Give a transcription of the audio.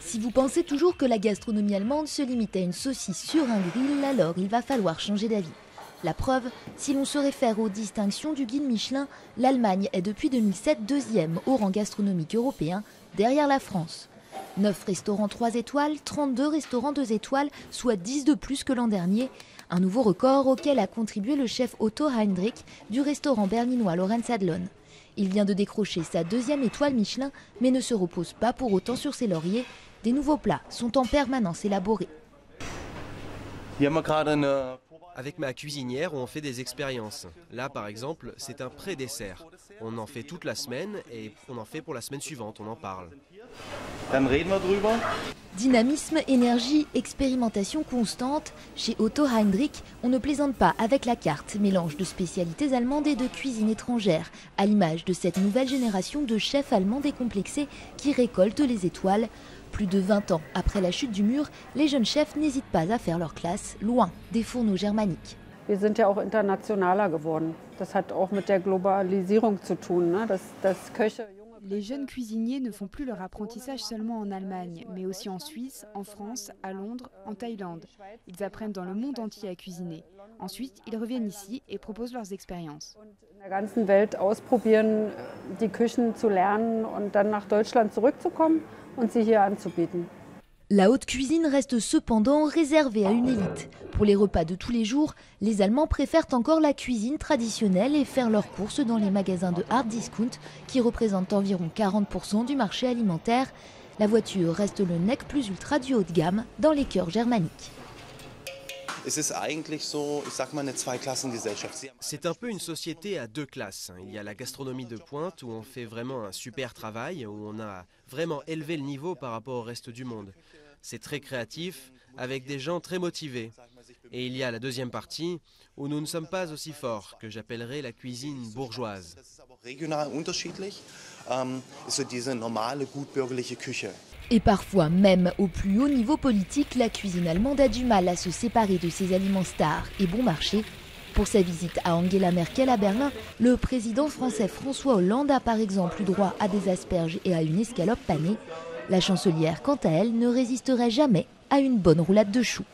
Si vous pensez toujours que la gastronomie allemande se limite à une saucisse sur un grill, alors il va falloir changer d'avis. La preuve, si l'on se réfère aux distinctions du guide Michelin, l'Allemagne est depuis 2007 deuxième au rang gastronomique européen, derrière la France. 9 restaurants 3 étoiles, 32 restaurants 2 étoiles, soit 10 de plus que l'an dernier. Un nouveau record auquel a contribué le chef Otto Heinrich du restaurant berlinois Lorenz-Adlon. Il vient de décrocher sa 2e étoile Michelin, mais ne se repose pas pour autant sur ses lauriers. Des nouveaux plats sont en permanence élaborés. Avec ma cuisinière, on fait des expériences. Là, par exemple, c'est un pré-dessert. On en fait toute la semaine et on en fait pour la semaine suivante, on en parle. Dynamisme, énergie, expérimentation constante. Chez Otto Heinrich, on ne plaisante pas avec la carte, mélange de spécialités allemandes et de cuisine étrangère, à l'image de cette nouvelle génération de chefs allemands décomplexés qui récoltent les étoiles. Plus de 20 ans après la chute du mur, les jeunes chefs n'hésitent pas à faire leur classe, loin des fourneaux germaniques. Wir sind ja auch internationaler geworden. Das hat auch mit der Globalisierung zu tun, ne? Dass Köche. Les jeunes cuisiniers ne font plus leur apprentissage seulement en Allemagne, mais aussi en Suisse, en France, à Londres, en Thaïlande. Ils apprennent dans le monde entier à cuisiner. Ensuite, ils reviennent ici et proposent leurs expériences. In der ganzen Welt ausprobieren, die Küchen zu lernen und dann nach Deutschland zurückzukommen und sie hier anzubieten. La haute cuisine reste cependant réservée à une élite. Pour les repas de tous les jours, les Allemands préfèrent encore la cuisine traditionnelle et faire leurs courses dans les magasins de hard discount qui représentent environ 40% du marché alimentaire. La voiture reste le nec plus ultra du haut de gamme dans les cœurs germaniques. C'est un peu une société à deux classes. Il y a la gastronomie de pointe où on fait vraiment un super travail, où on a vraiment élevé le niveau par rapport au reste du monde. C'est très créatif, avec des gens très motivés. Et il y a la deuxième partie où nous ne sommes pas aussi forts, que j'appellerais la cuisine bourgeoise. Et parfois, même au plus haut niveau politique, la cuisine allemande a du mal à se séparer de ses aliments stars et bon marché. Pour sa visite à Angela Merkel à Berlin, le président français François Hollande a par exemple eu droit à des asperges et à une escalope panée. La chancelière, quant à elle, ne résisterait jamais à une bonne roulade de choux.